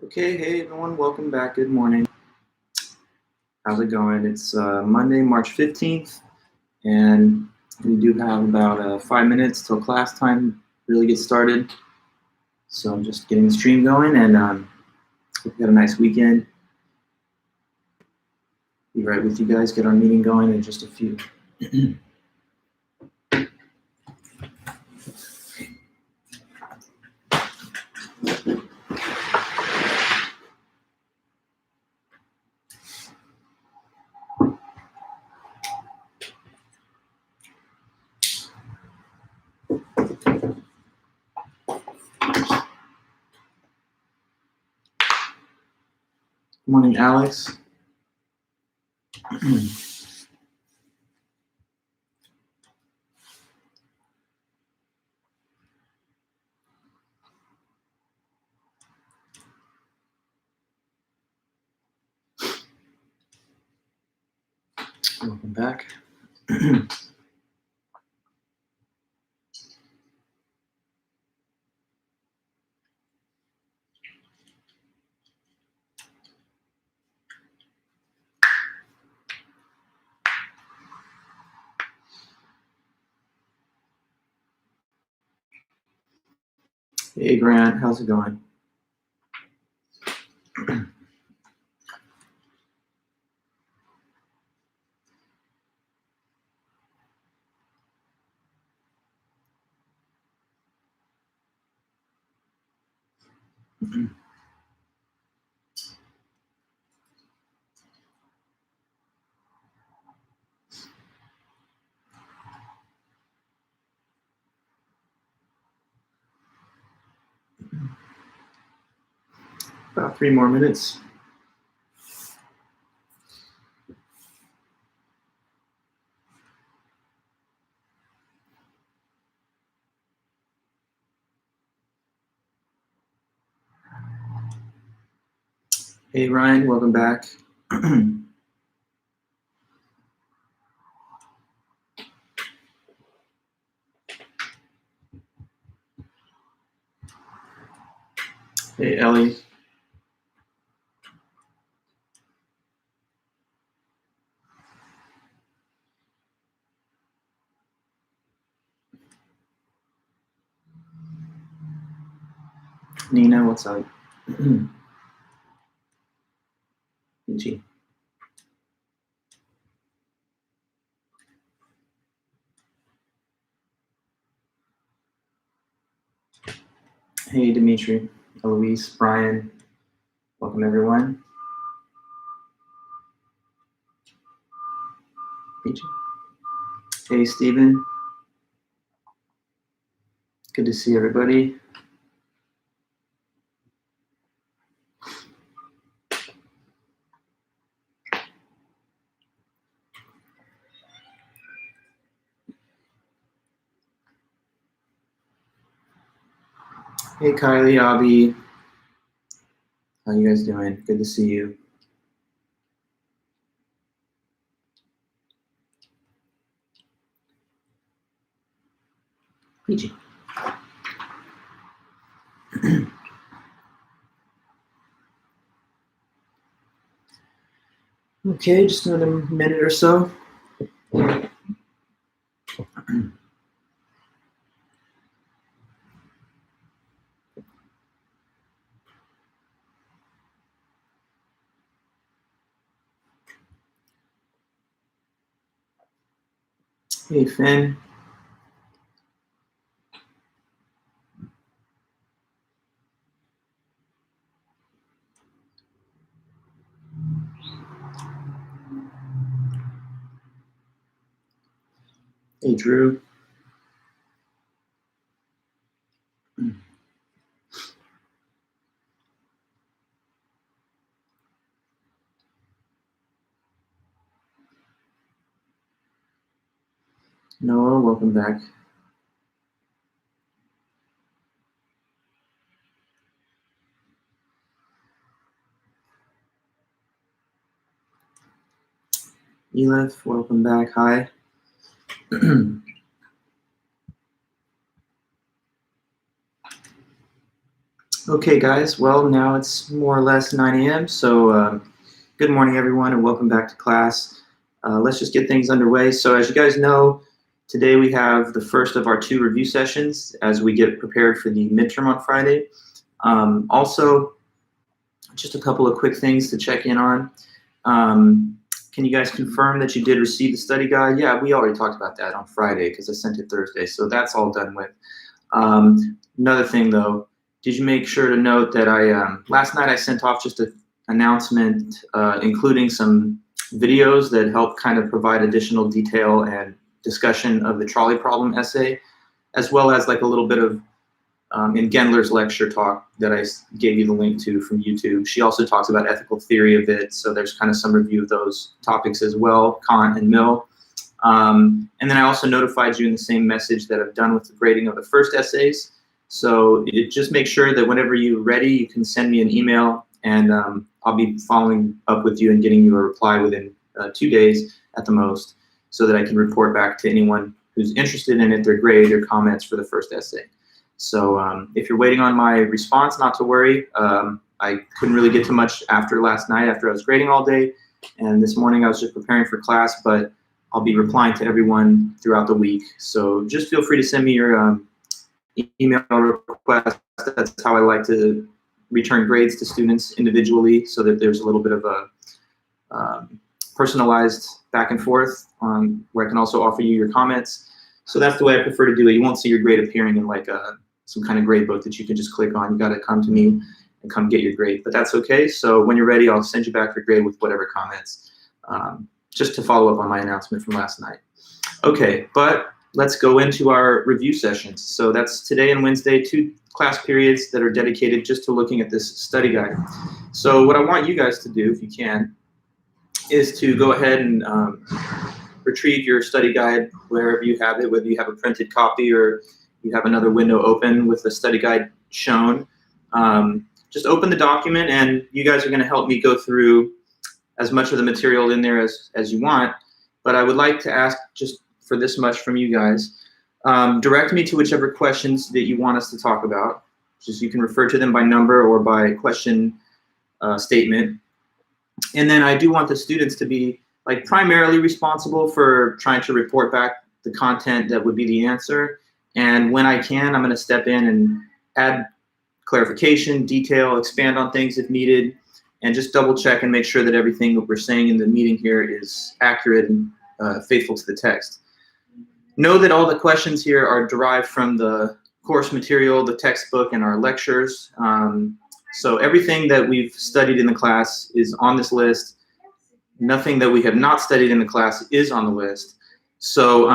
Okay, hey everyone, welcome back. Good morning. How's it going? It's Monday, March 15th, and we do have about 5 minutes till class time really gets started. So I'm just getting the stream going, and hope you had a nice weekend. Be right with you guys, get our meeting going in just a few. Good morning, Alex. Welcome back. Hey Grant, how's it going? About 3 more minutes. Hey Ryan, welcome back. Hey Ellie. Nina, what's up? Ichi. Hey Dimitri, Eloise, Brian, welcome everyone. Ichi. Hey Stephen, good to see everybody. Hey Kylie, Abby, how you guys doing? Good to see you. Peachy. Okay, just another minute or so. Hey Finn. Hey Drew. Noah, welcome back. Elif, welcome back. Hi. Okay, guys, well, now it's more or less 9 a.m., so good morning, everyone, and welcome back to class. Let's just get things underway. So as you guys know, today we have the first of our 2 review sessions as we get prepared for the midterm on Friday. Also, just a couple of quick things to check in on. Can you guys confirm that you did receive the study guide? Yeah, we already talked about that on Friday because I sent it Thursday, so that's all done with. Another thing, though, did you make sure to note that last night I sent off just an announcement including some videos that help kind of provide additional detail and discussion of the trolley problem essay, as well as like a little bit of in Gendler's lecture talk that I gave you the link to from YouTube. She also talks about ethical theory a bit, so there's kind of some review of those topics as well, Kant and Mill. And then I also notified you in the same message that I've done with the grading of the first essays. So just make sure that whenever you're ready, you can send me an email, and I'll be following up with you and getting you a reply within 2 days at the most, so that I can report back to anyone who's interested in it, their grade or comments for the first essay. So if you're waiting on my response, not to worry. I couldn't really get to much after last night, after I was grading all day, and this morning I was just preparing for class, but I'll be replying to everyone throughout the week. So just feel free to send me your email request. That's how I like to return grades to students individually, so that there's a little bit of a personalized back and forth where I can also offer you your comments. So that's the way I prefer to do it. You won't see your grade appearing in like some kind of grade book that you can just click on. You got to come to me and come get your grade, but that's okay. So when you're ready, I'll send you back your grade with whatever comments, just to follow up on my announcement from last night. Okay, but let's go into our review sessions. So that's today and Wednesday, 2 class periods that are dedicated just to looking at this study guide. So what I want you guys to do, if you can, is to go ahead and retrieve your study guide wherever you have it, whether you have a printed copy or you have another window open with the study guide shown. Just open the document, and you guys are going to help me go through as much of the material in there as you want. But I would like to ask just for this much from you guys. Direct me to whichever questions that you want us to talk about. Just you can refer to them by number or by question statement. And then I do want the students to be like primarily responsible for trying to report back the content that would be the answer. And when I can, I'm going to step in and add clarification, detail, expand on things if needed, and just double check and make sure that everything that we're saying in the meeting here is accurate and faithful to the text. Know that all the questions here are derived from the course material, the textbook, and our lectures. So everything that we've studied in the class is on this list. Nothing that we have not studied in the class is on the list. So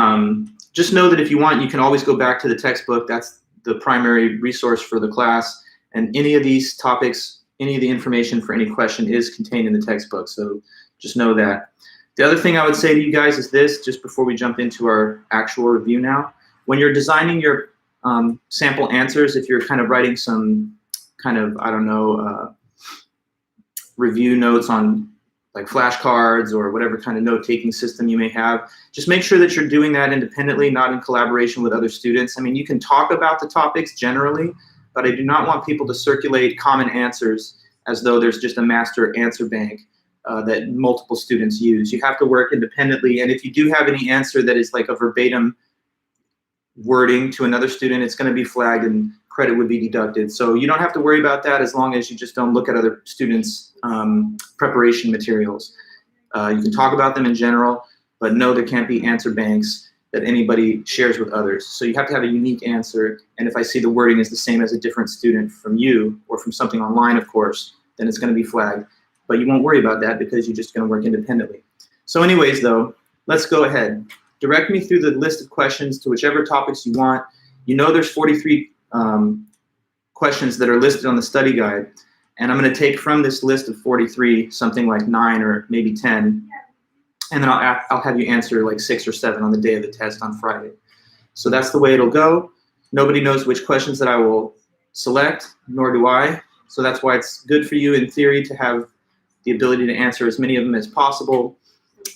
just know that if you want, you can always go back to the textbook. That's the primary resource for the class. And any of these topics, any of the information for any question is contained in the textbook. So just know that. The other thing I would say to you guys is this, just before we jump into our actual review now. When you're designing your sample answers, if you're kind of writing some kind of, I don't know, review notes on like flashcards or whatever kind of note-taking system you may have, just make sure that you're doing that independently, not in collaboration with other students. I mean, you can talk about the topics generally, but I do not want people to circulate common answers as though there's just a master answer bank that multiple students use. You have to work independently, and if you do have any answer that is like a verbatim wording to another student, it's going to be flagged and credit would be deducted. So you don't have to worry about that as long as you just don't look at other students' preparation materials. You can talk about them in general, but no, there can't be answer banks that anybody shares with others. So you have to have a unique answer, and if I see the wording is the same as a different student from you or from something online, of course, then it's going to be flagged. But you won't worry about that because you're just going to work independently. So anyways, though, let's go ahead. Direct me through the list of questions to whichever topics you want. You know there's 43 questions that are listed on the study guide, and I'm going to take from this list of 43 something like 9 or maybe 10, and then I'll have you answer like 6 or 7 on the day of the test on Friday. So that's the way it'll go. Nobody knows which questions that I will select, nor do I. So that's why it's good for you in theory to have the ability to answer as many of them as possible.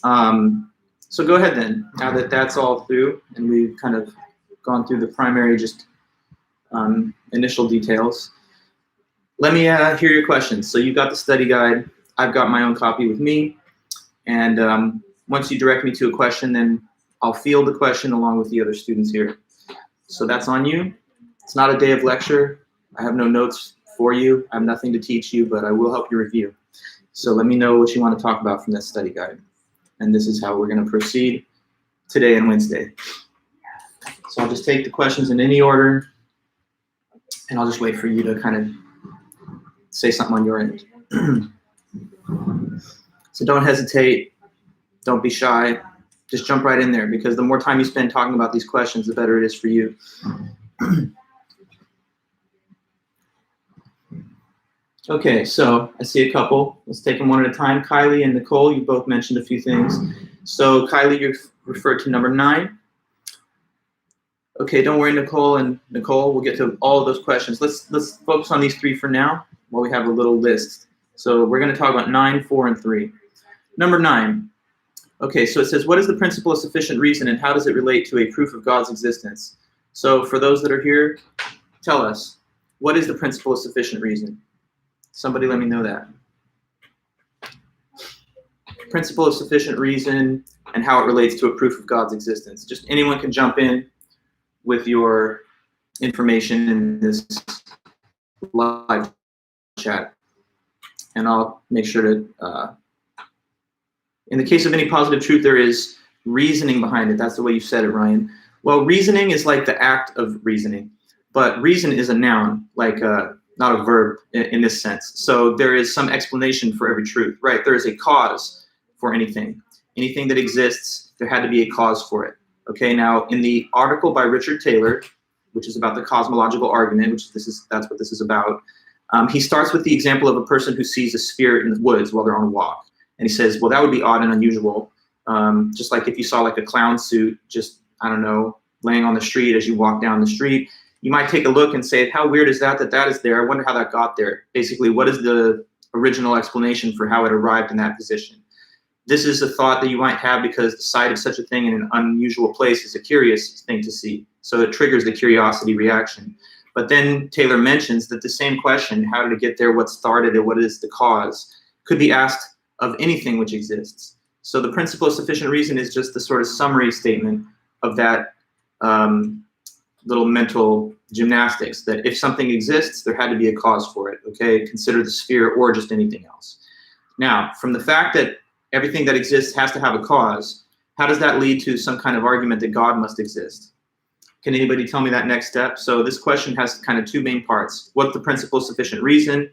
So go ahead then, now that that's all through and we've kind of gone through the primary just initial details. let me hear your questions. So you've got the study guide. I've got my own copy with me. And once you direct me to a question, then I'll field the question along with the other students here. So that's on you. It's not a day of lecture. I have no notes for you. I have nothing to teach you, but I will help you review. So let me know what you want to talk about from that study guide. And this is how we're going to proceed today and Wednesday. So I'll just take the questions in any order, and I'll just wait for you to kind of say something on your end. So don't hesitate. Don't be shy. Just jump right in there, because the more time you spend talking about these questions, the better it is for you. Okay, so I see a couple. Let's take them one at a time. Kylie and Nicole, you both mentioned a few things. So Kylie, you referred to number 9. Okay, don't worry, Nicole and Nicole. We'll get to all of those questions. Let's focus on these 3 for now while we have a little list. So we're going to talk about 9, 4, and 3. Number 9. Okay, so it says, what is the principle of sufficient reason and how does it relate to a proof of God's existence? So for those that are here, tell us, what is the principle of sufficient reason? Somebody let me know that. Principle of sufficient reason and how it relates to a proof of God's existence. Just anyone can jump in with your information in this live chat, and I'll make sure to, in the case of any positive truth, there is reasoning behind it. That's the way you said it, Ryan. Well, reasoning is like the act of reasoning, but reason is a noun, like not a verb in this sense. So there is some explanation for every truth, right? There is a cause for anything. Anything that exists, there had to be a cause for it. Okay, now in the article by Richard Taylor, which is about the cosmological argument, that's what this is about, he starts with the example of a person who sees a sphere in the woods while they're on a walk. And he says, well, that would be odd and unusual. Just like if you saw like a clown suit, just, I don't know, laying on the street as you walk down the street, you might take a look and say, how weird is that is there? I wonder how that got there. Basically, what is the original explanation for how it arrived in that position? This is a thought that you might have because the sight of such a thing in an unusual place is a curious thing to see. So it triggers the curiosity reaction. But then Taylor mentions that the same question, how did it get there, what started it, what is the cause, could be asked of anything which exists. So the principle of sufficient reason is just the sort of summary statement of that little mental gymnastics, that if something exists, there had to be a cause for it, okay? Consider the sphere or just anything else. Now, from the fact that everything that exists has to have a cause, how does that lead to some kind of argument that God must exist? Can anybody tell me that next step? So this question has kind of 2 main parts. What's the principle of sufficient reason?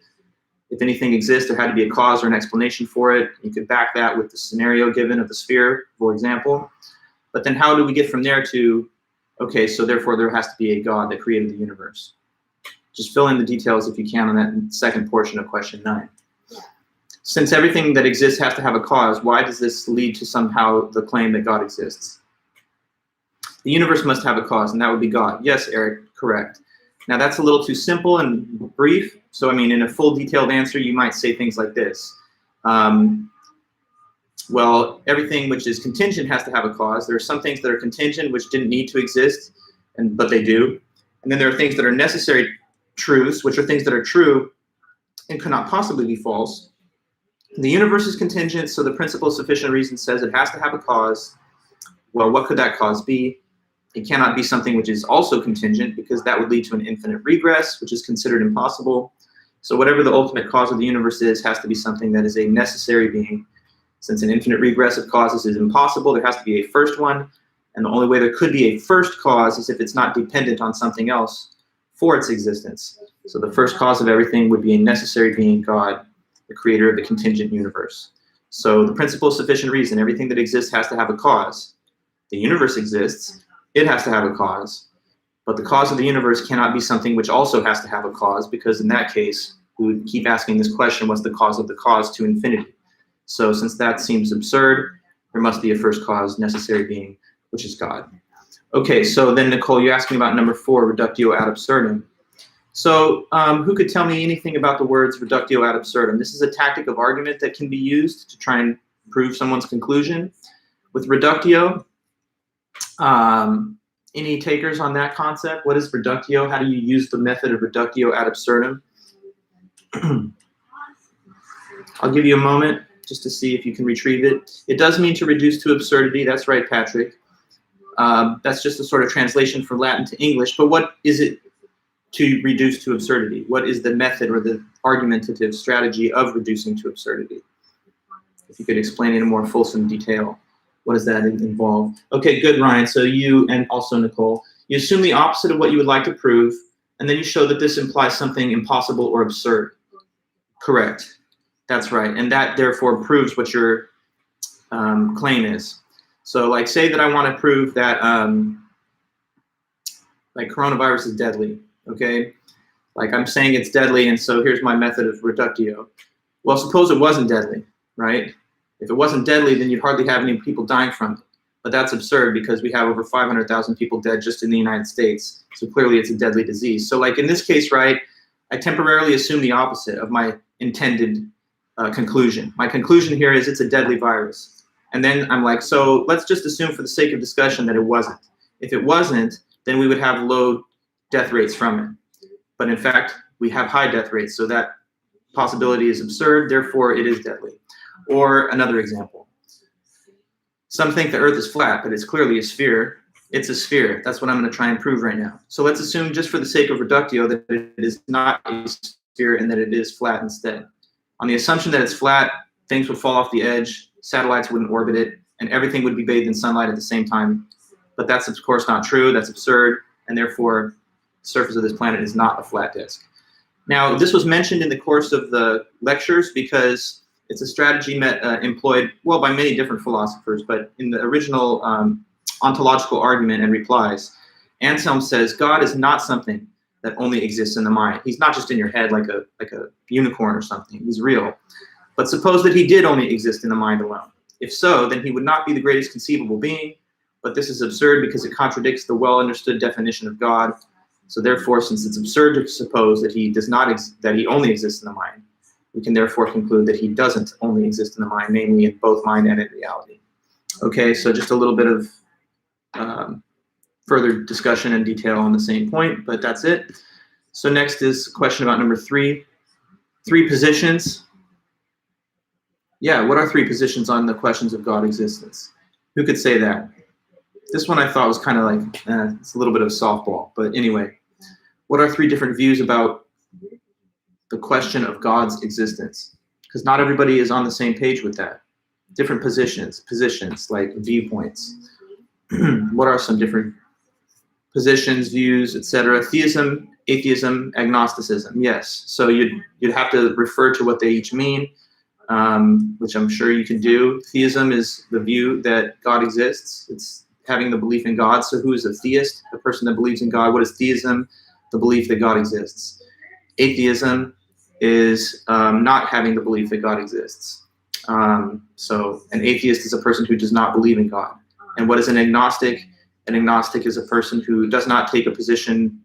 If anything exists, there had to be a cause or an explanation for it. You could back that with the scenario given of the sphere, for example. But then how do we get from there to, okay, so therefore there has to be a God that created the universe? Just fill in the details if you can on that second portion of question 9. Since everything that exists has to have a cause, why does this lead to somehow the claim that God exists? The universe must have a cause, and that would be God. Yes, Eric, correct. Now that's a little too simple and brief. So I mean, in a full detailed answer, you might say things like this. Well, everything which is contingent has to have a cause. There are some things that are contingent which didn't need to exist, but they do. And then there are things that are necessary truths, which are things that are true and could not possibly be false. The universe is contingent, so the principle of sufficient reason says it has to have a cause. Well, what could that cause be? It cannot be something which is also contingent, because that would lead to an infinite regress, which is considered impossible. So whatever the ultimate cause of the universe is, has to be something that is a necessary being. Since an infinite regress of causes is impossible, there has to be a first one. And the only way there could be a first cause is if it's not dependent on something else for its existence. So the first cause of everything would be a necessary being, God, the creator of the contingent universe. So the principle of sufficient reason, everything that exists has to have a cause. The universe exists, it has to have a cause. But the cause of the universe cannot be something which also has to have a cause, because in that case, we would keep asking this question, what's the cause of the cause to infinity? So since that seems absurd, there must be a first cause, necessary being, which is God. Okay, so then Nicole, you asked me about number 4, reductio ad absurdum. So who could tell me anything about the words reductio ad absurdum? This is a tactic of argument that can be used to try and prove someone's conclusion. With reductio, any takers on that concept? What is reductio? How do you use the method of reductio ad absurdum? I'll give you a moment just to see if you can retrieve it. It does mean to reduce to absurdity. That's right, Patrick. That's just a sort of translation from Latin to English. But what is it to reduce to absurdity? What is the method or the argumentative strategy of reducing to absurdity? If you could explain in a more fulsome detail, what does that involve? Okay, good, Ryan. So you, and also Nicole, you assume the opposite of what you would like to prove, and then you show that this implies something impossible or absurd. Correct. That's right. And that therefore proves what your claim is. So like say that I want to prove that like coronavirus is deadly, okay? Like I'm saying it's deadly, and so here's my method of reductio. Well, suppose it wasn't deadly, right? If it wasn't deadly, then you'd hardly have any people dying from it. But that's absurd because we have over 500,000 people dead just in the United States. So clearly it's a deadly disease. So like in this case, right, I temporarily assume the opposite of my intended conclusion. My conclusion here is it's a deadly virus. And then I'm like, so let's just assume for the sake of discussion that it wasn't. If it wasn't, then we would have low death rates from it. But in fact, we have high death rates. So that possibility is absurd. Therefore, it is deadly. Or another example. Some think the Earth is flat, but it's clearly a sphere. It's a sphere. That's what I'm going to try and prove right now. So let's assume, just for the sake of reductio, that it is not a sphere and that it is flat instead. On the assumption that it's flat, things would fall off the edge, satellites wouldn't orbit it, and everything would be bathed in sunlight at the same time. But that's, of course, not true. That's absurd, and therefore, the surface of this planet is not a flat disk. Now, this was mentioned in the course of the lectures because it's a strategy employed, well, by many different philosophers, but in the original ontological argument and replies, Anselm says God is not something that only exists in the mind. He's not just in your head like a unicorn or something. He's real. But suppose that he did only exist in the mind alone. If so, then he would not be the greatest conceivable being, but this is absurd because it contradicts the well-understood definition of God. So therefore, since it's absurd to suppose that he does not that he only exists in the mind, we can therefore conclude that he doesn't only exist in the mind, namely in both mind and in reality. Okay, so just a little bit of further discussion and detail on the same point, but that's it. So next is question about number 3. 3 positions. Yeah, what are 3 positions on the questions of God existence? Who could say that? This one I thought was kind of like, it's a little bit of a softball, but anyway. What are 3 different views about the question of God's existence? Because not everybody is on the same page with that. Different positions like viewpoints. What are some different positions, views, etc.? Theism, atheism, agnosticism. Yes. So you'd have to refer to what they each mean, which I'm sure you can do. Theism is the view that God exists. It's having the belief in God. So who is a theist? The person that believes in God. What is theism? The belief that God exists. Atheism is not having the belief that God exists. So an atheist is a person who does not believe in God. And what is an agnostic? An agnostic is a person who does not take a position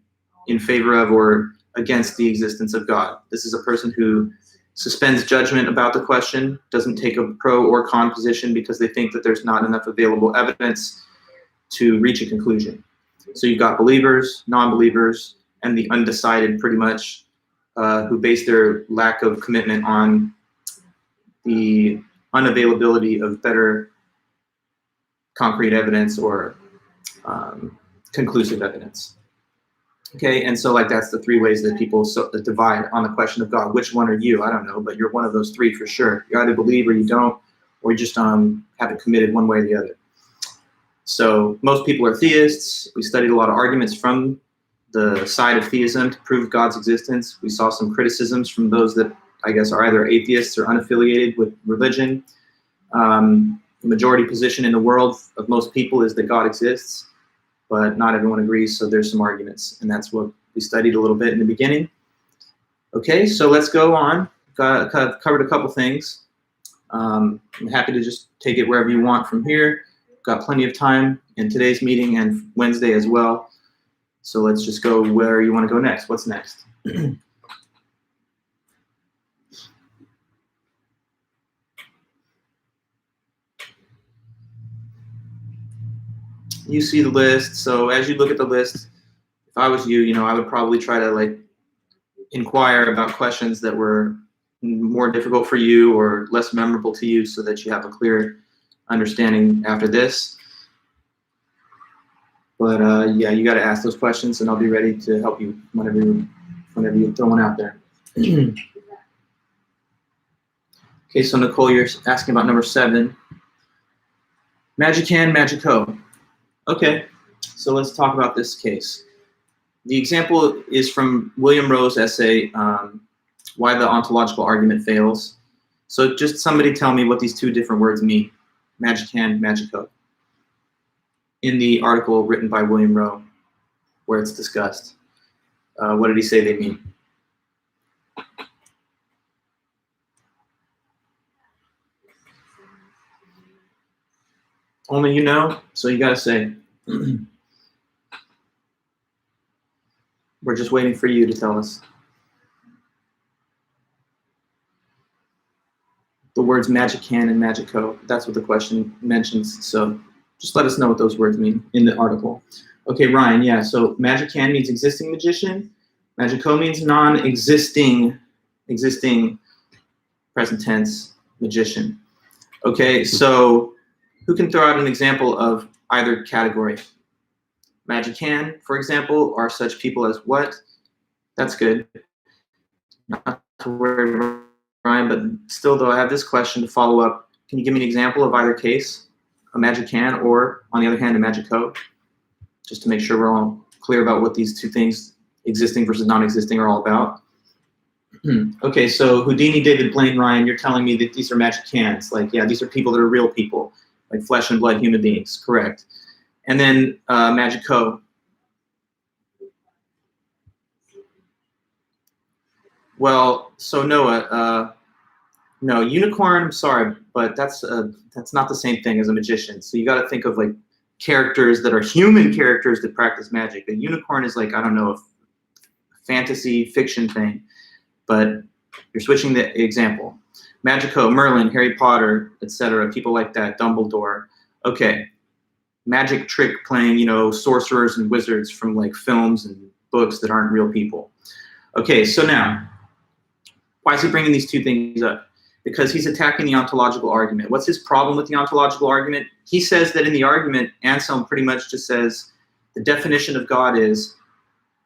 in favor of or against the existence of God. This is a person who suspends judgment about the question, doesn't take a pro or con position because they think that there's not enough available evidence to reach a conclusion. So you've got believers, non-believers, and the undecided pretty much, who base their lack of commitment on the unavailability of better concrete evidence or conclusive evidence. Okay, and so like that's the 3 ways that people divide on the question of God. Which one are you? I don't know, but you're one of those 3 for sure. You either believe or you don't, or you just haven't committed one way or the other. So most people are theists. We studied a lot of arguments from the side of theism to prove God's existence. We saw some criticisms from those that I guess are either atheists or unaffiliated with religion. The majority position in the world of most people is that God exists, but not everyone agrees, so there's some arguments, and that's what we studied a little bit in the beginning. Okay, so let's go on. Covered a couple things. I'm happy to just take it wherever you want from here. Got plenty of time in today's meeting and Wednesday as well. So let's just go where you want to go next. What's next? You see the list. So as you look at the list, if I was you, I would probably try to like inquire about questions that were more difficult for you or less memorable to you so that you have a clear understanding after this. But yeah, you got to ask those questions, and I'll be ready to help you whenever you throw one out there. Okay, so Nicole, you're asking about number 7. Magic Hand, Magic Hoe. Okay, so let's talk about this case. The example is from William Rowe's essay, Why the Ontological Argument Fails. So just somebody tell me what these two different words mean. Magic hand, magic hoe. In the article written by William Rowe, where it's discussed. What did he say they mean? Only you know, so you gotta say. We're just waiting for you to tell us. The words magic hand and magic hoe, that's what the question mentions, so just let us know what those words mean in the article. Okay, Ryan, yeah, so magic hand means existing magician. Magic hoe means non-existing, present tense magician. Okay, so who can throw out an example of either category? Magic hand, for example, are such people as what? That's good. Not to worry, Ryan, but still, though, I have this question to follow up. Can you give me an example of either case, a magic hand or, on the other hand, a magic hoe? Just to make sure we're all clear about what these two things, existing versus non-existing, are all about. Okay, so Houdini, David Blaine, Ryan, you're telling me that these are magic hands. Like, yeah, these are people that are real people, like flesh and blood human beings, correct. And then magic hoe. Well, so Noah, no, unicorn, I'm sorry, but that's not the same thing as a magician. So you got to think of like characters that are human characters that practice magic. A unicorn is like, I don't know, a fantasy fiction thing, but you're switching the example. Magic hoe, Merlin, Harry Potter, etc., people like that, Dumbledore. Okay, magic trick playing, you know, sorcerers and wizards from like films and books that aren't real people. Okay, so now, why is he bringing these two things up? Because he's attacking the ontological argument. What's his problem with the ontological argument? He says that in the argument, Anselm pretty much just says the definition of God is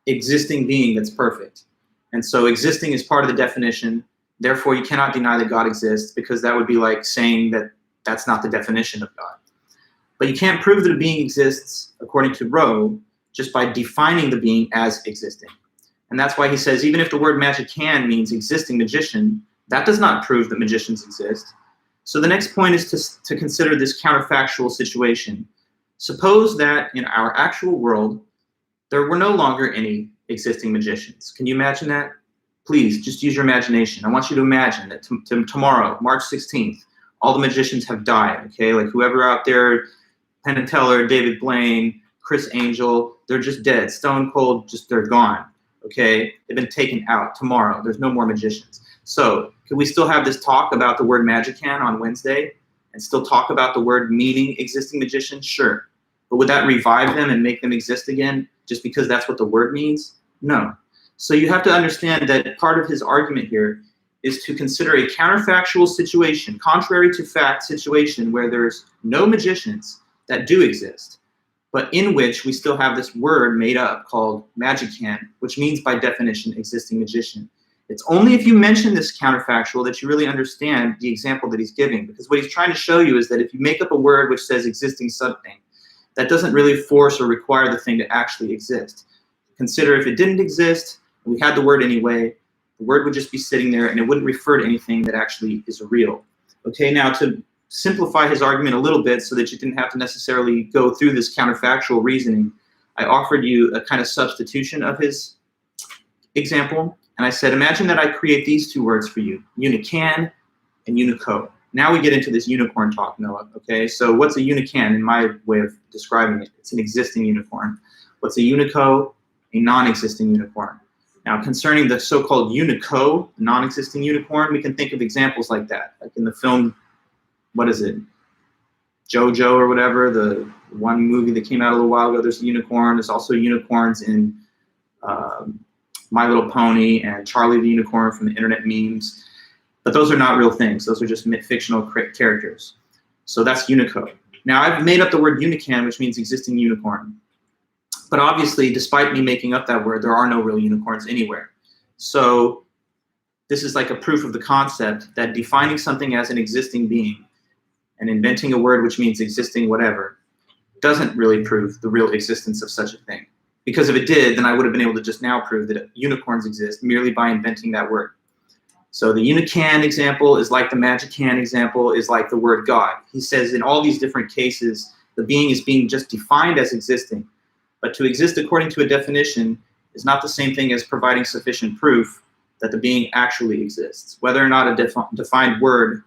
existing being that's perfect. And so existing is part of the definition. Therefore, you cannot deny that God exists, because that would be like saying that that's not the definition of God. But you can't prove that a being exists, according to Rowe, just by defining the being as existing. And that's why he says even if the word magic hand means existing magician, that does not prove that magicians exist. So the next point is to consider this counterfactual situation. Suppose that in our actual world, there were no longer any existing magicians. Can you imagine that? Please, just use your imagination. I want you to imagine that tomorrow, March 16th, all the magicians have died, okay? Like whoever out there, Penn and Teller, David Blaine, Chris Angel, they're just dead, stone cold, just they're gone, okay? They've been taken out tomorrow. There's no more magicians. So can we still have this talk about the word magic hand on Wednesday and still talk about the word meaning existing magician? Sure. But would that revive them and make them exist again just because that's what the word means? No. So you have to understand that part of his argument here is to consider a counterfactual situation, contrary to fact situation, where there's no magicians that do exist, but in which we still have this word made up called magic hand, which means by definition existing magician. It's only if you mention this counterfactual that you really understand the example that he's giving, because what he's trying to show you is that if you make up a word which says existing something, that doesn't really force or require the thing to actually exist. Consider if it didn't exist, and we had the word anyway, the word would just be sitting there and it wouldn't refer to anything that actually is real. Okay, now to simplify his argument a little bit so that you didn't have to necessarily go through this counterfactual reasoning, I offered you a kind of substitution of his example. And I said, imagine that I create these two words for you, unican and unico. Now we get into this unicorn talk, Noah, okay? So what's a unican in my way of describing it? It's an existing unicorn. What's a unico? A non-existing unicorn. Now concerning the so-called unico, non-existing unicorn, we can think of examples like that. Like in the film, what is it? JoJo or whatever, the one movie that came out a little while ago, there's a unicorn. There's also unicorns in My Little Pony and Charlie the Unicorn from the internet memes. But those are not real things. Those are just fictional characters. So that's Unicode. Now, I've made up the word unican, which means existing unicorn. But obviously, despite me making up that word, there are no real unicorns anywhere. So this is like a proof of the concept that defining something as an existing being and inventing a word which means existing whatever doesn't really prove the real existence of such a thing. Because if it did, then I would have been able to just now prove that unicorns exist merely by inventing that word. So the unican example is like the magican example is like the word God. He says in all these different cases, the being is being just defined as existing. But to exist according to a definition is not the same thing as providing sufficient proof that the being actually exists. Whether or not a defined word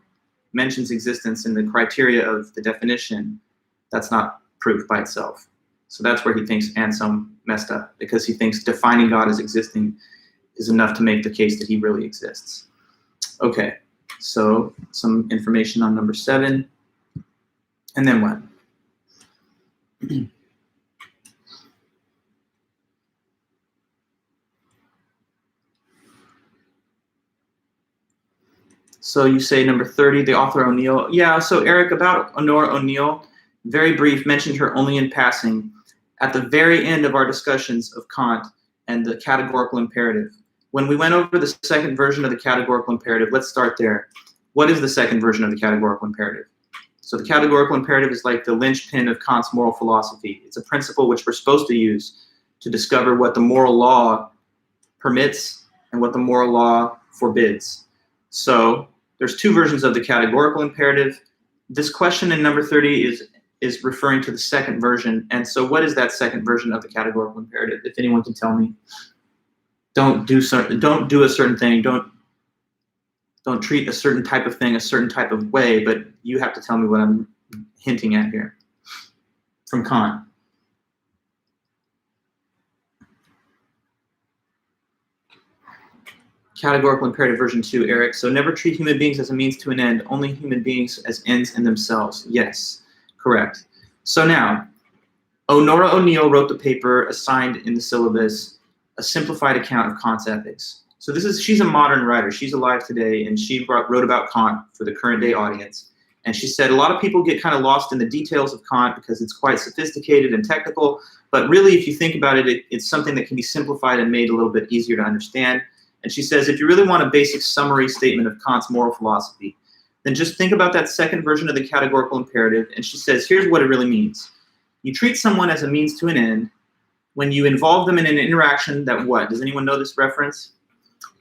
mentions existence in the criteria of the definition, that's not proof by itself. So that's where he thinks Anselm messed up, because he thinks defining God as existing is enough to make the case that he really exists. Okay, so some information on number 7. And then what? So you say number 30, the author O'Neill. Yeah, so Eric, about Honora O'Neill, very brief, mentioned her only in passing at the very end of our discussions of Kant and the categorical imperative. When we went over the second version of the categorical imperative, let's start there. What is the second version of the categorical imperative? So the categorical imperative is like the linchpin of Kant's moral philosophy. It's a principle which we're supposed to use to discover what the moral law permits and what the moral law forbids. So there's 2 versions of the categorical imperative. This question in number 30 is referring to the second version. And so what is that second version of the categorical imperative? If anyone can tell me. Don't do a certain thing. Don't treat a certain type of thing a certain type of way, but you have to tell me what I'm hinting at here from Kant. Categorical imperative version 2, Eric. So never treat human beings as a means to an end, only human beings as ends in themselves. Yes, correct. So now, Honora O'Neill wrote the paper assigned in the syllabus, A Simplified Account of Kant's Ethics. So she's a modern writer. She's alive today, and she wrote about Kant for the current day audience. And she said a lot of people get kind of lost in the details of Kant because it's quite sophisticated and technical. But really, if you think about it, it's something that can be simplified and made a little bit easier to understand. And she says, if you really want a basic summary statement of Kant's moral philosophy, then just think about that second version of the categorical imperative. And she says, here's what it really means. You treat someone as a means to an end when you involve them in an interaction that what? Does anyone know this reference?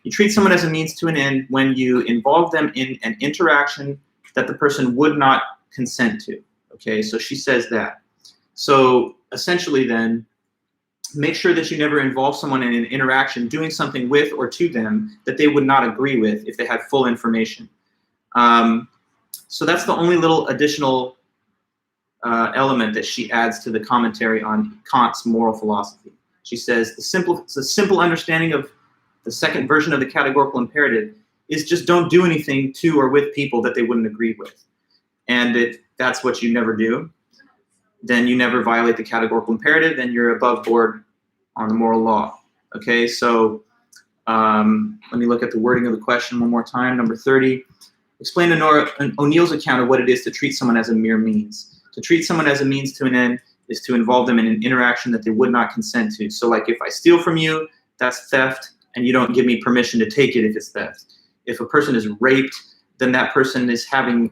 You treat someone as a means to an end when you involve them in an interaction that the person would not consent to. Okay, so she says that. So essentially then, make sure that you never involve someone in an interaction doing something with or to them that they would not agree with if they had full information. So that's the only little additional element that she adds to the commentary on Kant's moral philosophy. She says the simple understanding of the second version of the categorical imperative is just don't do anything to or with people that they wouldn't agree with. And if that's what you never do, then you never violate the categorical imperative and you're above board on the moral law. Okay, so let me look at the wording of the question one more time. Number 30, explain O'Neill's account of what it is to treat someone as a mere means. To treat someone as a means to an end is to involve them in an interaction that they would not consent to. So like if I steal from you, that's theft, and you don't give me permission to take it if it's theft. If a person is raped, then that person is having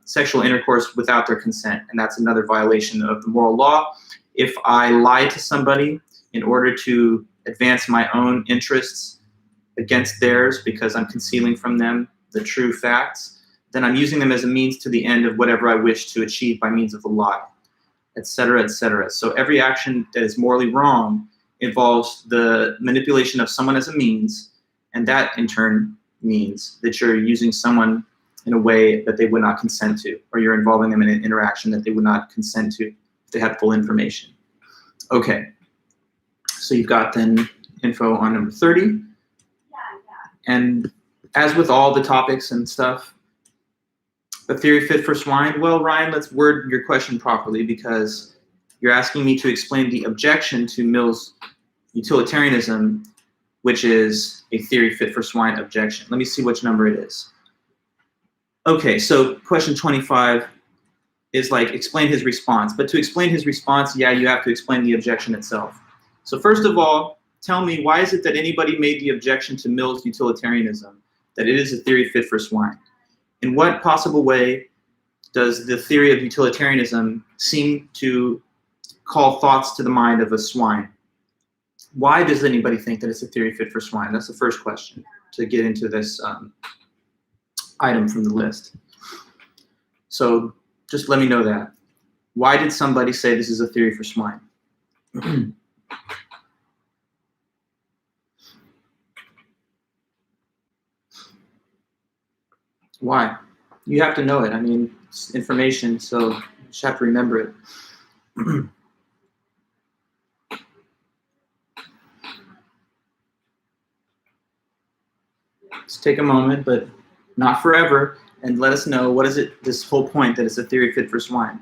sexual intercourse without their consent, and that's another violation of the moral law. If I lie to somebody in order to advance my own interests against theirs because I'm concealing from them the true facts, then I'm using them as a means to the end of whatever I wish to achieve by means of the lie, etc., etc. So every action that is morally wrong involves the manipulation of someone as a means, and that in turn means that you're using someone in a way that they would not consent to, or you're involving them in an interaction that they would not consent to if they had full information. Okay, so you've got then info on number 30. And as with all the topics and stuff, the theory fit for swine, well, Ryan, let's word your question properly, because you're asking me to explain the objection to Mill's utilitarianism which is a theory fit for swine objection. Let me see which number it is. Okay, so question 25 is like explain his response. But to explain his response, yeah, you have to explain the objection itself. So first of all, tell me, why is it that anybody made the objection to Mill's utilitarianism, that it is a theory fit for swine? In what possible way does the theory of utilitarianism seem to call thoughts to the mind of a swine? Why does anybody think that it's a theory fit for swine? That's the first question to get into this item from the list. So just let me know that. Why did somebody say this is a theory for swine? Why? You have to know it. I mean, it's information, so you just have to remember it. Just take a moment, but not forever, and let us know, what is it, this whole point that it's a theory fit for swine?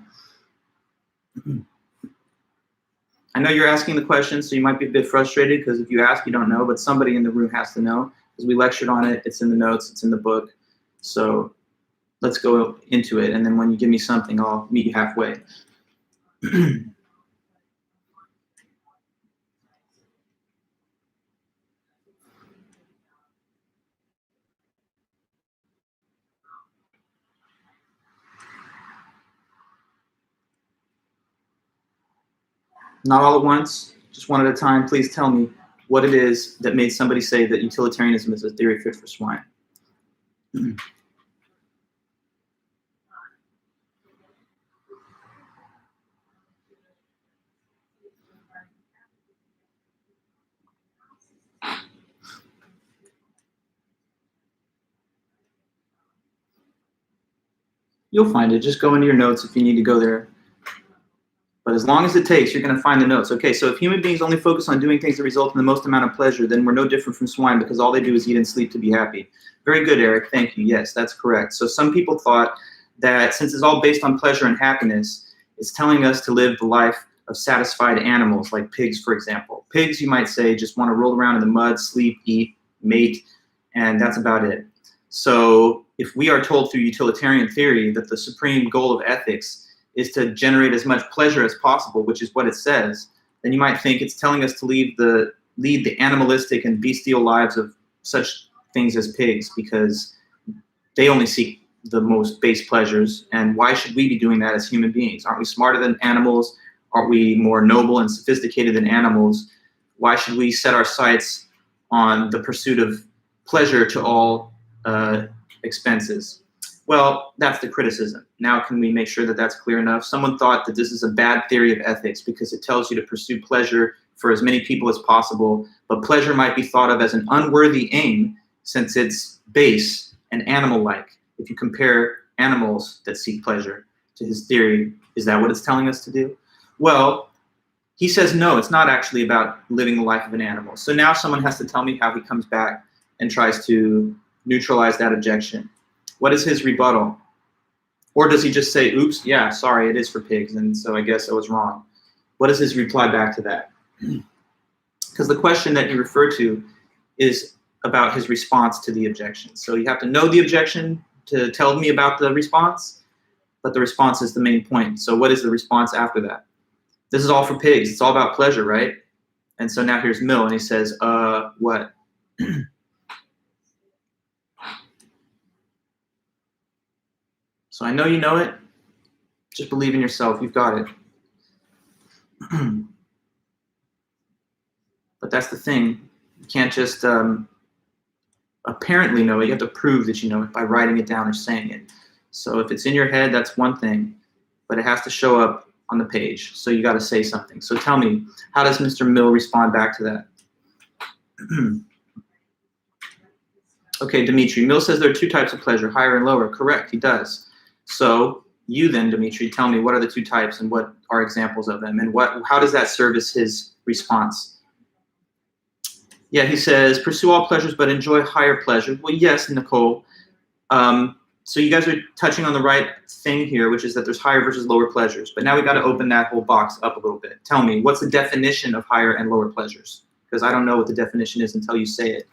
I know you're asking the question, so you might be a bit frustrated, because if you ask, you don't know, but somebody in the room has to know, because we lectured on it, it's in the notes, it's in the book. So let's go into it, and then when you give me something, I'll meet you halfway. Not all at once, just one at a time. Please tell me what it is that made somebody say that utilitarianism is a theory fit for swine. You'll find it. Just go into your notes if you need to go there. But as long as it takes, you're going to find the notes. Okay, so if human beings only focus on doing things that result in the most amount of pleasure, then we're no different from swine, because all they do is eat and sleep to be happy. Very good, Eric. Thank you. Yes, that's correct. So some people thought that since it's all based on pleasure and happiness, it's telling us to live the life of satisfied animals, like pigs, for example. Pigs, you might say, just want to roll around in the mud, sleep, eat, mate, and that's about it. So if we are told through utilitarian theory that the supreme goal of ethics is to generate as much pleasure as possible, which is what it says, then you might think it's telling us to lead the animalistic and bestial lives of such things as pigs, because they only seek the most base pleasures. And why should we be doing that as human beings? Aren't we smarter than animals? Aren't we more noble and sophisticated than animals? Why should we set our sights on the pursuit of pleasure to all expenses? Well, that's the criticism. Now, can we make sure that that's clear enough? Someone thought that this is a bad theory of ethics because it tells you to pursue pleasure for as many people as possible, but pleasure might be thought of as an unworthy aim since it's base and animal-like. If you compare animals that seek pleasure to his theory, is that what it's telling us to do? Well, he says no, it's not actually about living the life of an animal. So now someone has to tell me how he comes back and tries to neutralize that objection. What is his rebuttal? Or does he just say, oops, yeah, sorry, it is for pigs, and so I guess I was wrong? What is his reply back to that? Because the question that you refer to is about his response to the objection. So you have to know the objection to tell me about the response, but the response is the main point. So what is the response after that? This is all for pigs. It's all about pleasure, right? And so now here's Mill, and he says, what? So I know you know it. Just believe in yourself. You've got it. But that's the thing. You can't just apparently know it. You have to prove that you know it by writing it down or saying it. So if it's in your head, that's one thing, but it has to show up on the page. So you got to say something. So tell me, how does Mr. Mill respond back to that? Okay, Dimitri. Mill says there are two types of pleasure, higher and lower. Correct, he does. So you then, Dimitri, tell me, what are the two types and what are examples of them, and how does that serve as his response? Yeah, he says, pursue all pleasures but enjoy higher pleasures. Well, yes, Nicole. So you guys are touching on the right thing here, which is that there's higher versus lower pleasures. But now we got to open that whole box up a little bit. Tell me, what's the definition of higher and lower pleasures? because I don't know what the definition is until you say it.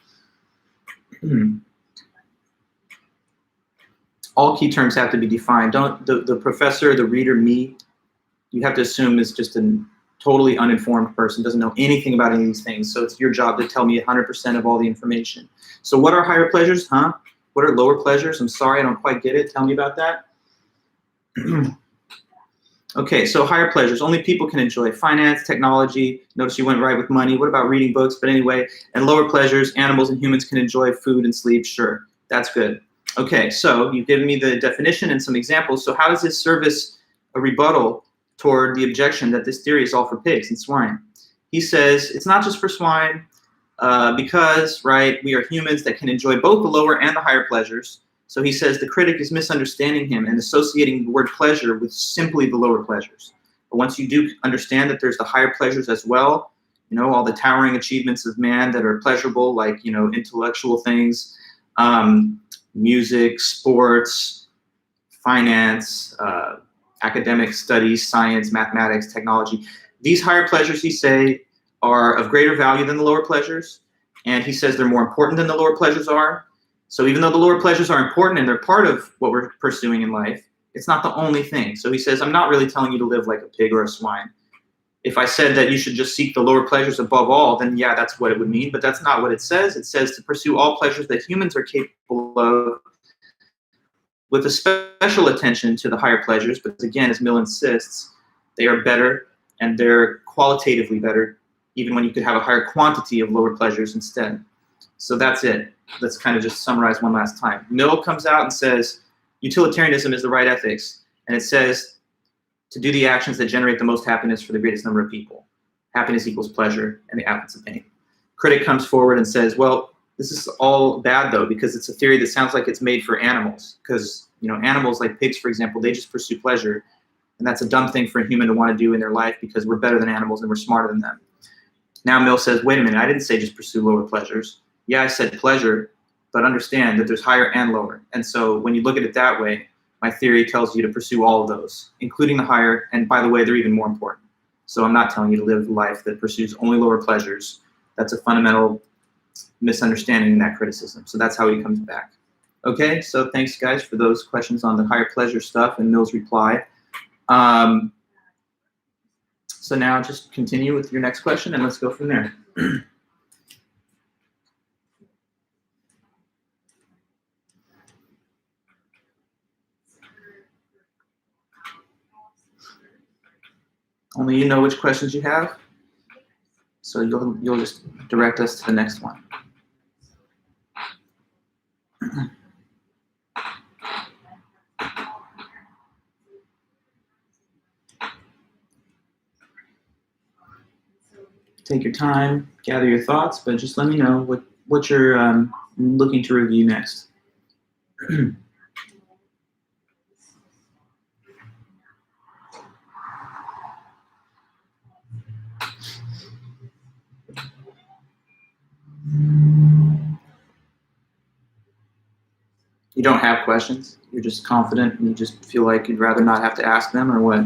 All key terms have to be defined. The professor, the reader, me, you have to assume is just a totally uninformed person, doesn't know anything about any of these things. So it's your job to tell me 100% of all the information. So what are higher pleasures, huh? What are lower pleasures? I'm sorry, I don't quite get it. Tell me about that. Okay, so higher pleasures, only people can enjoy. Finance, technology, notice you went right with money. What about reading books? But anyway, and lower pleasures, animals and humans can enjoy food and sleep. Sure, that's good. Okay, so you've given me the definition and some examples. So how does this serve as a rebuttal toward the objection that this theory is all for pigs and swine? He says it's not just for swine because, right, we are humans that can enjoy both the lower and the higher pleasures. So he says the critic is misunderstanding him and associating the word pleasure with simply the lower pleasures. But once you do understand that there's the higher pleasures as well, you know, all the towering achievements of man that are pleasurable, like, you know, intellectual things, music, sports, finance, academic studies, science, mathematics, technology. These higher pleasures, he say, are of greater value than the lower pleasures. And he says they're more important than the lower pleasures are. So even though the lower pleasures are important and they're part of what we're pursuing in life, it's not the only thing. So he says, I'm not really telling you to live like a pig or a swine. If I said that you should just seek the lower pleasures above all, then yeah, that's what it would mean. But that's not what it says. It says to pursue all pleasures that humans are capable of, with a special attention to the higher pleasures. But again, as Mill insists, they are better and they're qualitatively better, even when you could have a higher quantity of lower pleasures instead. So that's it. Let's kind of just summarize one last time. Mill comes out and says utilitarianism is the right ethics, and it says to do the actions that generate the most happiness for the greatest number of people. Happiness equals pleasure and the absence of pain. Critic comes forward and says, well, this is all bad though, because it's a theory that sounds like it's made for animals, because, you know, animals like pigs, for example, they just pursue pleasure, and that's a dumb thing for a human to want to do in their life because we're better than animals and we're smarter than them. Now Mill says, wait a minute, I didn't say just pursue lower pleasures. Yeah, I said pleasure, but understand that there's higher and lower. And so when you look at it that way, my theory tells you to pursue all of those, including the higher, and by the way, they're even more important. So I'm not telling you to live a life that pursues only lower pleasures. That's a fundamental misunderstanding in that criticism. So that's how he comes back. Okay, so thanks guys for those questions on the higher pleasure stuff and Mill's reply. So now just continue with your next question and let's go from there. Only you know which questions you have, so you'll just direct us to the next one. Take your time, gather your thoughts, but just let me know what you're looking to review next. You don't have questions? You're just confident and you just feel like you'd rather not have to ask them, or what?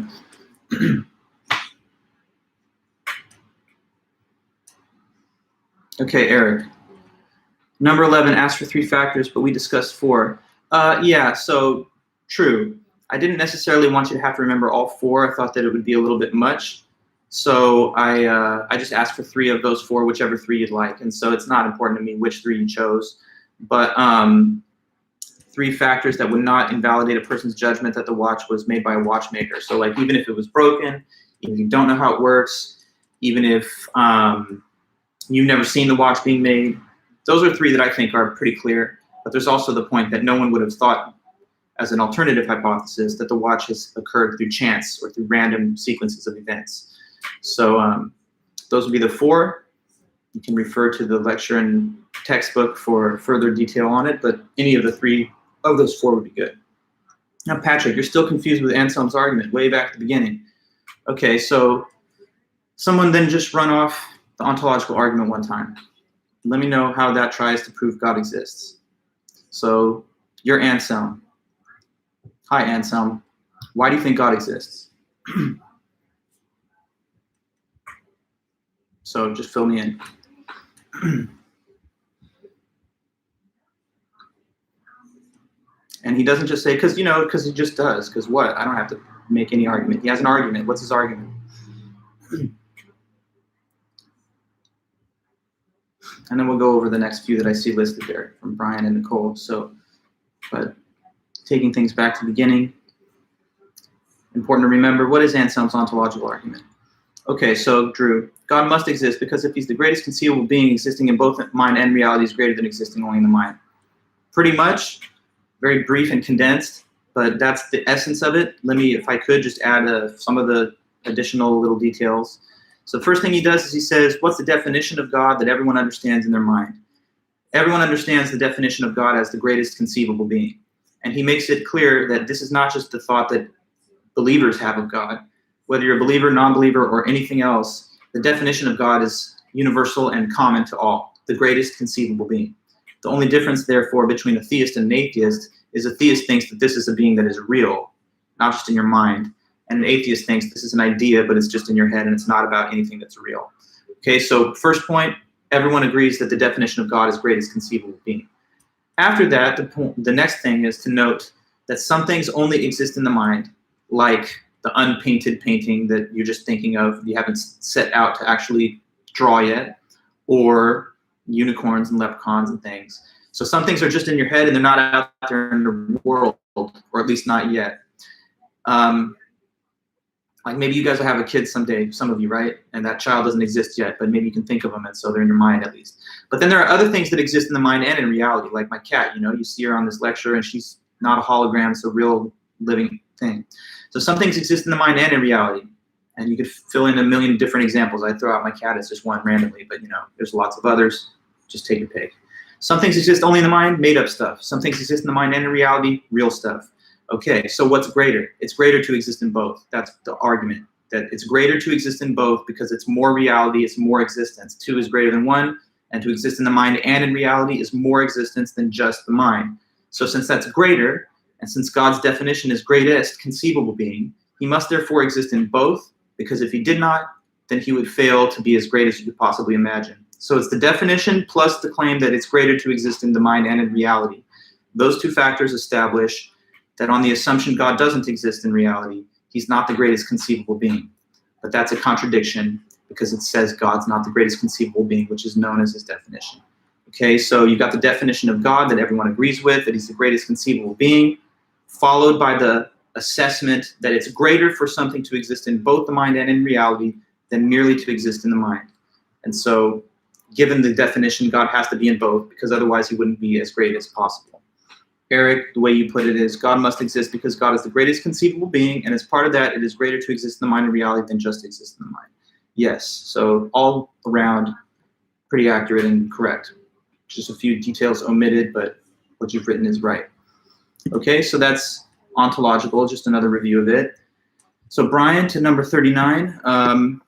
Okay, Eric. Number 11, asked for 3 factors, but we discussed 4. Yeah, so true. I didn't necessarily want you to have to remember all 4. I thought that it would be a little bit much. So I just asked for 3 of those 4, whichever 3 you'd like. And so it's not important to me which 3 you chose. But 3 factors that would not invalidate a person's judgment that the watch was made by a watchmaker. So like even if it was broken, even if you don't know how it works, even if you've never seen the watch being made, those are 3 that I think are pretty clear. But there's also the point that no one would have thought as an alternative hypothesis that the watch has occurred through chance or through random sequences of events. So those would be the 4. You can refer to the lecture and textbook for further detail on it, but any of the 3 of those 4 would be good. Now, Patrick, you're still confused with Anselm's argument way back at the beginning. Okay, so someone then just run off the ontological argument one time. Let me know how that tries to prove God exists. So you're Anselm. Hi, Anselm. Why do you think God exists? So just fill me in. And he doesn't just say, because he just does. Because what? I don't have to make any argument. He has an argument. What's his argument? And then we'll go over the next few that I see listed there from Brian and Nicole. So, but taking things back to the beginning, important to remember, what is Anselm's ontological argument? Okay, so Drew, God must exist because if he's the greatest conceivable being, existing in both mind and reality is greater than existing only in the mind. Pretty much, very brief and condensed, but that's the essence of it. Let me, if I could, just add some of the additional little details. So the first thing he does is he says, what's the definition of God that everyone understands in their mind? Everyone understands the definition of God as the greatest conceivable being. And he makes it clear that this is not just the thought that believers have of God. Whether you're a believer, non-believer, or anything else, the definition of God is universal and common to all, the greatest conceivable being. The only difference, therefore, between a theist and an atheist is a theist thinks that this is a being that is real, not just in your mind. And an atheist thinks this is an idea, but it's just in your head and it's not about anything that's real. Okay, so first point, everyone agrees that the definition of God is greatest conceivable being. After that, the next thing is to note that some things only exist in the mind, like the unpainted painting that you're just thinking of, you haven't set out to actually draw yet, or unicorns and leprechauns and things. So some things are just in your head and they're not out there in the world, or at least not yet. Like maybe you guys will have a kid someday, some of you, right? And that child doesn't exist yet, but maybe you can think of them, and so they're in your mind at least. But then there are other things that exist in the mind and in reality, like my cat, you see her on this lecture and she's not a hologram, it's a real living thing. So some things exist in the mind and in reality. And you could fill in a million different examples. I throw out my cat as just one randomly, but there's lots of others. Just take your pick. Some things exist only in the mind, made up stuff. Some things exist in the mind and in reality, real stuff. Okay, so what's greater? It's greater to exist in both. That's the argument, that it's greater to exist in both because it's more reality, it's more existence. 2 is greater than 1, and to exist in the mind and in reality is more existence than just the mind. So since that's greater, and since God's definition is greatest conceivable being, he must therefore exist in both, because if he did not, then he would fail to be as great as you could possibly imagine. So it's the definition plus the claim that it's greater to exist in the mind and in reality. Those two factors establish that on the assumption God doesn't exist in reality, he's not the greatest conceivable being. But that's a contradiction because it says God's not the greatest conceivable being, which is known as his definition. Okay, so you've got the definition of God that everyone agrees with, that he's the greatest conceivable being, followed by the assessment that it's greater for something to exist in both the mind and in reality than merely to exist in the mind. And so, given the definition, God has to be in both because otherwise he wouldn't be as great as possible. Eric, the way you put it is, God must exist because God is the greatest conceivable being, and as part of that, it is greater to exist in the mind and reality than just exist in the mind. Yes, so all around, pretty accurate and correct. Just a few details omitted, but what you've written is right. Okay, so that's ontological, just another review of it. So Brian, to number 39,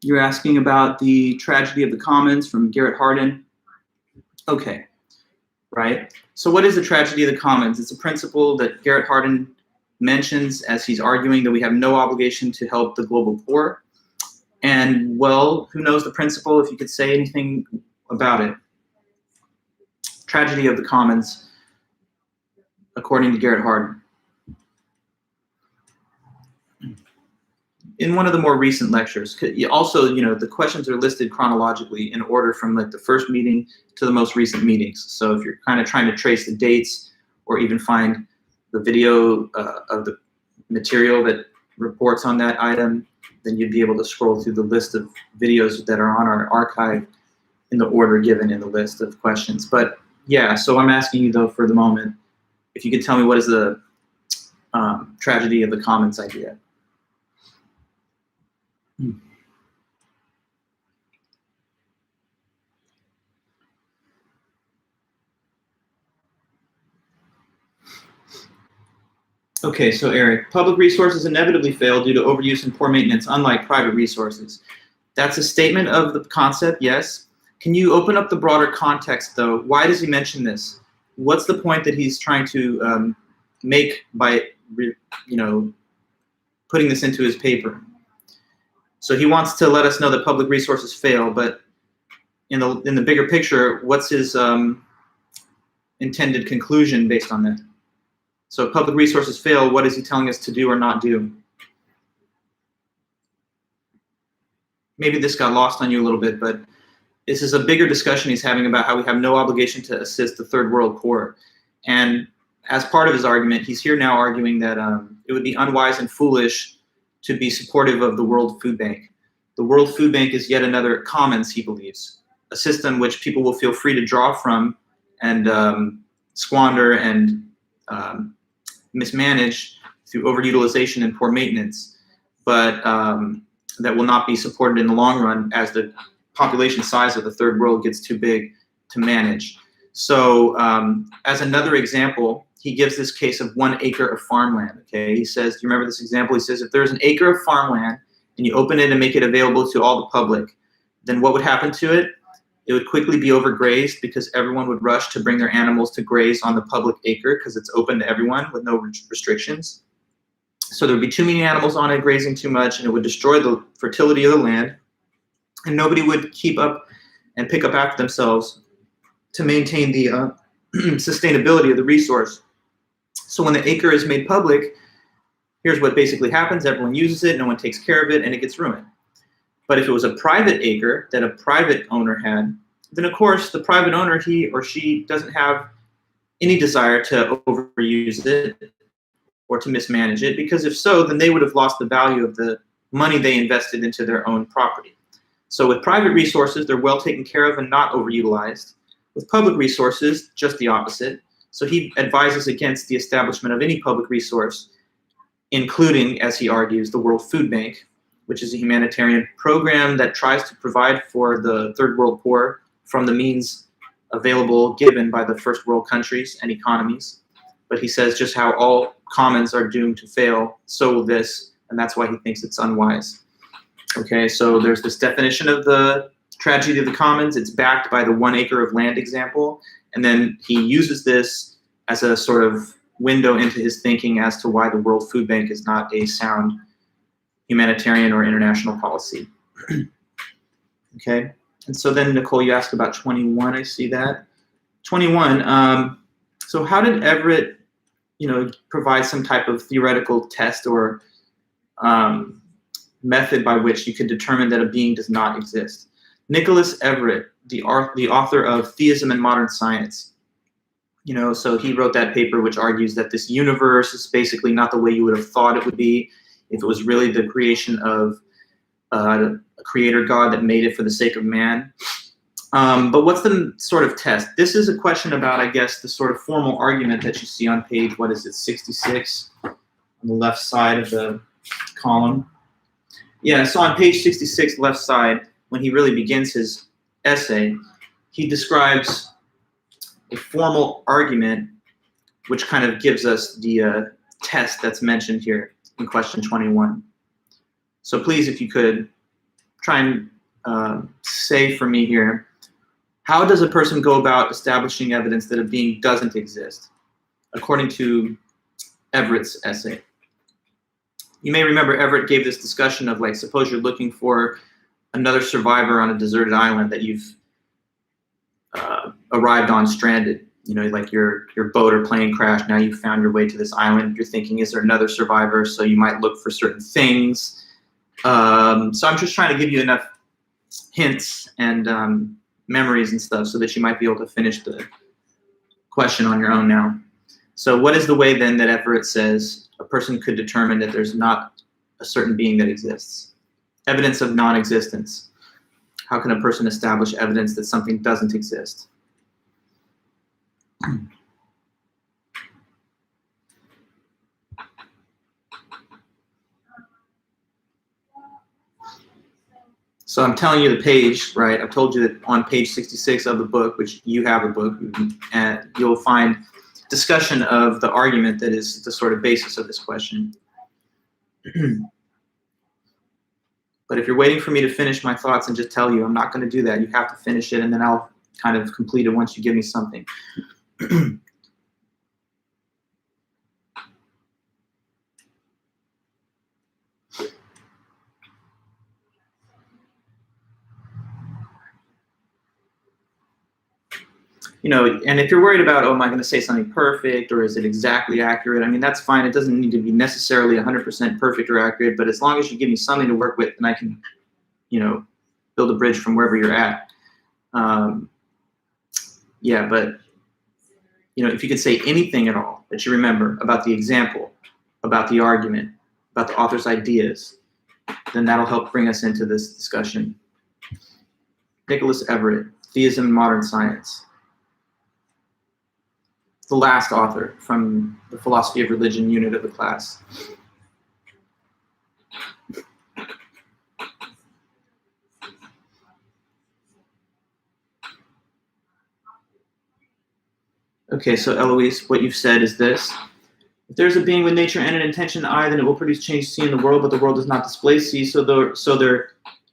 you're asking about the tragedy of the commons from Garrett Hardin. Okay, right. So what is the tragedy of the commons? It's a principle that Garrett Hardin mentions as he's arguing that we have no obligation to help the global poor. And well, who knows the principle, if you could say anything about it? Tragedy of the commons, according to Garrett Hardin. In one of the more recent lectures, also, the questions are listed chronologically in order from like the first meeting to the most recent meetings. So if you're kind of trying to trace the dates or even find the video of the material that reports on that item, then you'd be able to scroll through the list of videos that are on our archive in the order given in the list of questions. But yeah, so I'm asking you though for the moment, if you could tell me what is the tragedy of the commons idea? Okay, so Eric, public resources inevitably fail due to overuse and poor maintenance, unlike private resources. That's a statement of the concept, yes. Can you open up the broader context, though? Why does he mention this? What's the point that he's trying to make by, putting this into his paper? So he wants to let us know that public resources fail, but in the bigger picture, what's his intended conclusion based on that? So if public resources fail, what is he telling us to do or not do? Maybe this got lost on you a little bit, but this is a bigger discussion he's having about how we have no obligation to assist the third world poor. And as part of his argument, he's here now arguing that it would be unwise and foolish to be supportive of the World Food Bank. The World Food Bank is yet another commons, he believes, a system which people will feel free to draw from and squander and mismanage through overutilization and poor maintenance, but that will not be supported in the long run as the population size of the third world gets too big to manage. So as another example, he gives this case of 1 acre of farmland. Okay, he says, do you remember this example? He says, if there's an acre of farmland and you open it and make it available to all the public, then what would happen to it? It would quickly be overgrazed because everyone would rush to bring their animals to graze on the public acre because it's open to everyone with no restrictions. So there would be too many animals on it, grazing too much, and it would destroy the fertility of the land, and nobody would keep up and pick up after themselves to maintain the sustainability of the resource. So when the acre is made public, here's what basically happens. Everyone uses it, no one takes care of it, and it gets ruined. But if it was a private acre that a private owner had, then of course the private owner, he or she, doesn't have any desire to overuse it or to mismanage it, because if so, then they would have lost the value of the money they invested into their own property. So with private resources, they're well taken care of and not overutilized. With public resources, just the opposite. So he advises against the establishment of any public resource, including, as he argues, the World Food Bank, which is a humanitarian program that tries to provide for the third world poor from the means available given by the first world countries and economies. But he says just how all commons are doomed to fail, so will this, and that's why he thinks it's unwise. Okay, so there's this definition of the tragedy of the commons. It's backed by the 1 acre of land example, and then he uses this as a sort of window into his thinking as to why the World Food Bank is not a sound humanitarian or international policy. Okay, and so then Nicole, you asked about 21. I see that 21. So how did Everett, provide some type of theoretical test or method by which you could determine that a being does not exist? Nicholas Everett, the author of Theism and Modern Science, so he wrote that paper which argues that this universe is basically not the way you would have thought it would be if it was really the creation of a creator God that made it for the sake of man. But what's the sort of test? This is a question about, I guess, the sort of formal argument that you see on page, 66 on the left side of the column. Yeah, so on page 66, left side, when he really begins his essay, he describes a formal argument which kind of gives us the test that's mentioned here in question 21. So please, if you could, try and say for me here, how does a person go about establishing evidence that a being doesn't exist, according to Everett's essay? You may remember Everett gave this discussion of, like, suppose you're looking for another survivor on a deserted island that you've arrived on stranded. Like your boat or plane crashed. Now you've found your way to this island. You're thinking, is there another survivor? So you might look for certain things. So I'm just trying to give you enough hints and memories and stuff so that you might be able to finish the question on your own now. So what is the way then that Everett says a person could determine that there's not a certain being that exists? Evidence of non-existence. How can a person establish evidence that something doesn't exist? So I'm telling you the page, right? I've told you that on page 66 of the book, which you have a book, and you'll find discussion of the argument that is the sort of basis of this question. But if you're waiting for me to finish my thoughts and just tell you, I'm not going to do that. You have to finish it, and then I'll kind of complete it once you give me something. and if you're worried about, oh, am I going to say something perfect or is it exactly accurate? I mean, that's fine. It doesn't need to be necessarily 100% perfect or accurate, but as long as you give me something to work with, then I can, build a bridge from wherever you're at. Yeah, but, if you could say anything at all that you remember about the example, about the argument, about the author's ideas, then that'll help bring us into this discussion. Nicholas Everett, Theism in Modern Science. The last author from the Philosophy of Religion unit of the class. Okay, so Eloise, what you've said is this. If there's a being with nature and an intention I, then it will produce change C in the world, but the world does not display C,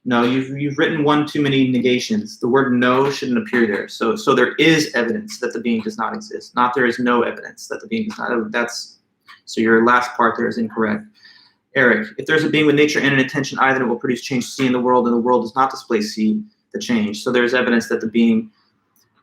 no, you've written one too many negations. The word no shouldn't appear there. So there is evidence that the being does not exist. Not there is no evidence that the being does not. So your last part there is incorrect. Eric, if there's a being with nature and an intention I, then it will produce change C in the world, and the world does not display C, the change. So there's evidence that the being,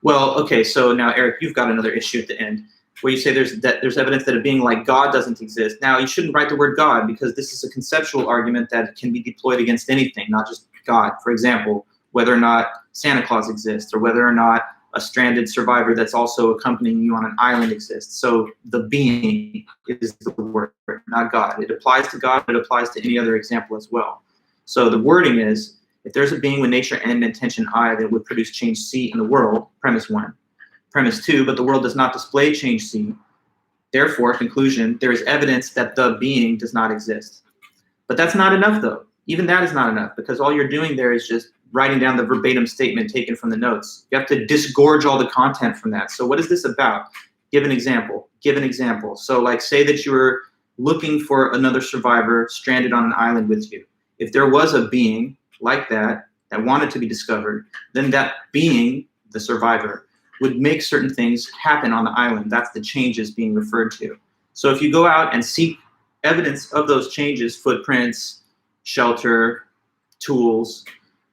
well, okay, so now Eric, you've got another issue at the end where you say there's evidence that a being like God doesn't exist. Now, you shouldn't write the word God because this is a conceptual argument that can be deployed against anything, not just God. For example, whether or not Santa Claus exists or whether or not a stranded survivor that's also accompanying you on an island exists. So the being is the word, not God. It applies to God, but it applies to any other example as well. So the wording is, if there's a being with nature and intention I that would produce change C in the world, premise 1. Premise 2, but the world does not display change C. Therefore, conclusion, there is evidence that the being does not exist. But that's not enough, though. Even that is not enough, because all you're doing there is just writing down the verbatim statement taken from the notes. You have to disgorge all the content from that. So what is this about? Give an example. Give an example. So like say that you were looking for another survivor stranded on an island with you. If there was a being like that wanted to be discovered, then that being, the survivor, would make certain things happen on the island. That's the changes being referred to. So if you go out and seek evidence of those changes, footprints, shelter, tools,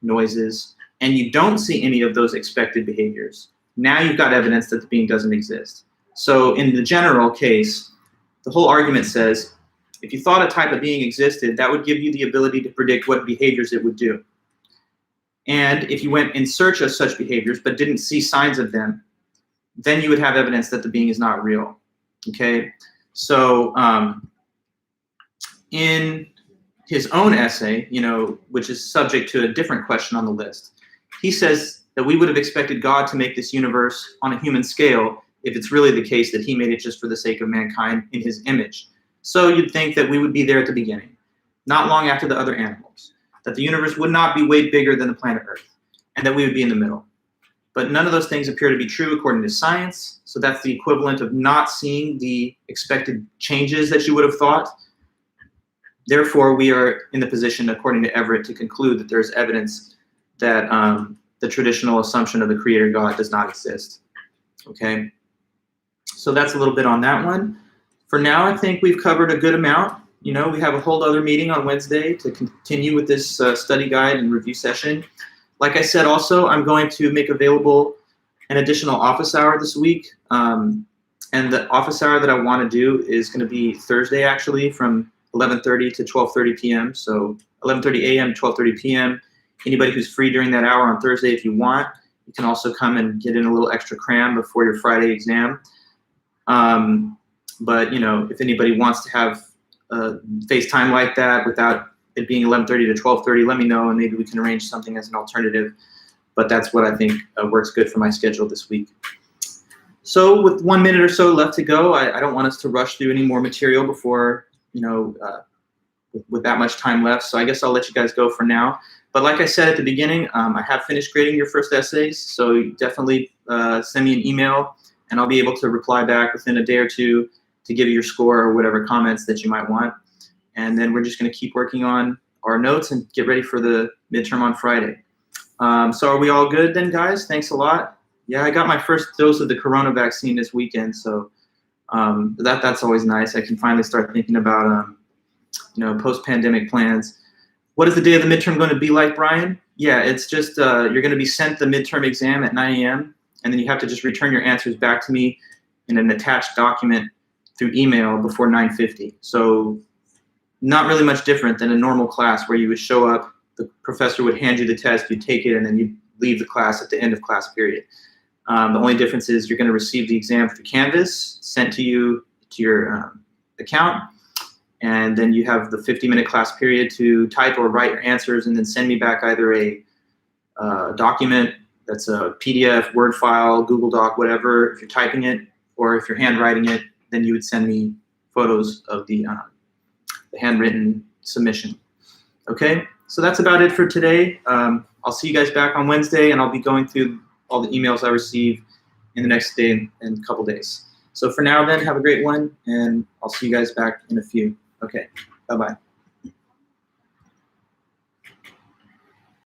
noises, and you don't see any of those expected behaviors, now you've got evidence that the being doesn't exist. So in the general case, the whole argument says, if you thought a type of being existed, that would give you the ability to predict what behaviors it would do. And if you went in search of such behaviors but didn't see signs of them, then you would have evidence that the being is not real. Okay? So in his own essay, which is subject to a different question on the list, he says that we would have expected God to make this universe on a human scale if it's really the case that he made it just for the sake of mankind in his image. So you'd think that we would be there at the beginning, not long after the other animals, that the universe would not be way bigger than the planet Earth, and that we would be in the middle. But none of those things appear to be true according to science, so that's the equivalent of not seeing the expected changes that you would have thought. Therefore, we are in the position, according to Everett, to conclude that there's evidence that the traditional assumption of the creator God does not exist. Okay? So that's a little bit on that one. For now, I think we've covered a good amount. We have a whole other meeting on Wednesday to continue with this study guide and review session. Like I said, also, I'm going to make available an additional office hour this week. And the office hour that I want to do is going to be Thursday, actually, from 11:30 to 12:30 p.m. So 11:30 a.m. to 12:30 p.m. Anybody who's free during that hour on Thursday, if you want, you can also come and get in a little extra cram before your Friday exam. But, if anybody wants to have FaceTime like that without it being 11:30 to 12:30, let me know, and maybe we can arrange something as an alternative. But that's what I think works good for my schedule this week. So with 1 minute or so left to go, I don't want us to rush through any more material before, with that much time left. So I guess I'll let you guys go for now. But like I said at the beginning, I have finished grading your first essays, so definitely send me an email, and I'll be able to reply back within a day or two to give you your score or whatever comments that you might want. And then we're just going to keep working on our notes and get ready for the midterm on Friday. So are we all good then, guys? Thanks a lot. Yeah, I got my first dose of the corona vaccine this weekend, so that's always nice. I can finally start thinking about post-pandemic plans. What is the day of the midterm going to be like, Brian? Yeah, it's just you're going to be sent the midterm exam at 9 a.m. and then you have to just return your answers back to me in an attached document through email before 9:50. So not really much different than a normal class where you would show up, the professor would hand you the test, you'd take it, and then you'd leave the class at the end of class period. The only difference is you're going to receive the exam through Canvas sent to you to your account, and then you have the 50-minute class period to type or write your answers and then send me back either a document that's a PDF, Word file, Google Doc, whatever, if you're typing it, or if you're handwriting it, then you would send me photos of the handwritten submission. Okay, so that's about it for today. I'll see you guys back on Wednesday, and I'll be going through all the emails I receive in the next day and a couple days. So for now then, have a great one, and I'll see you guys back in a few. Okay, bye-bye.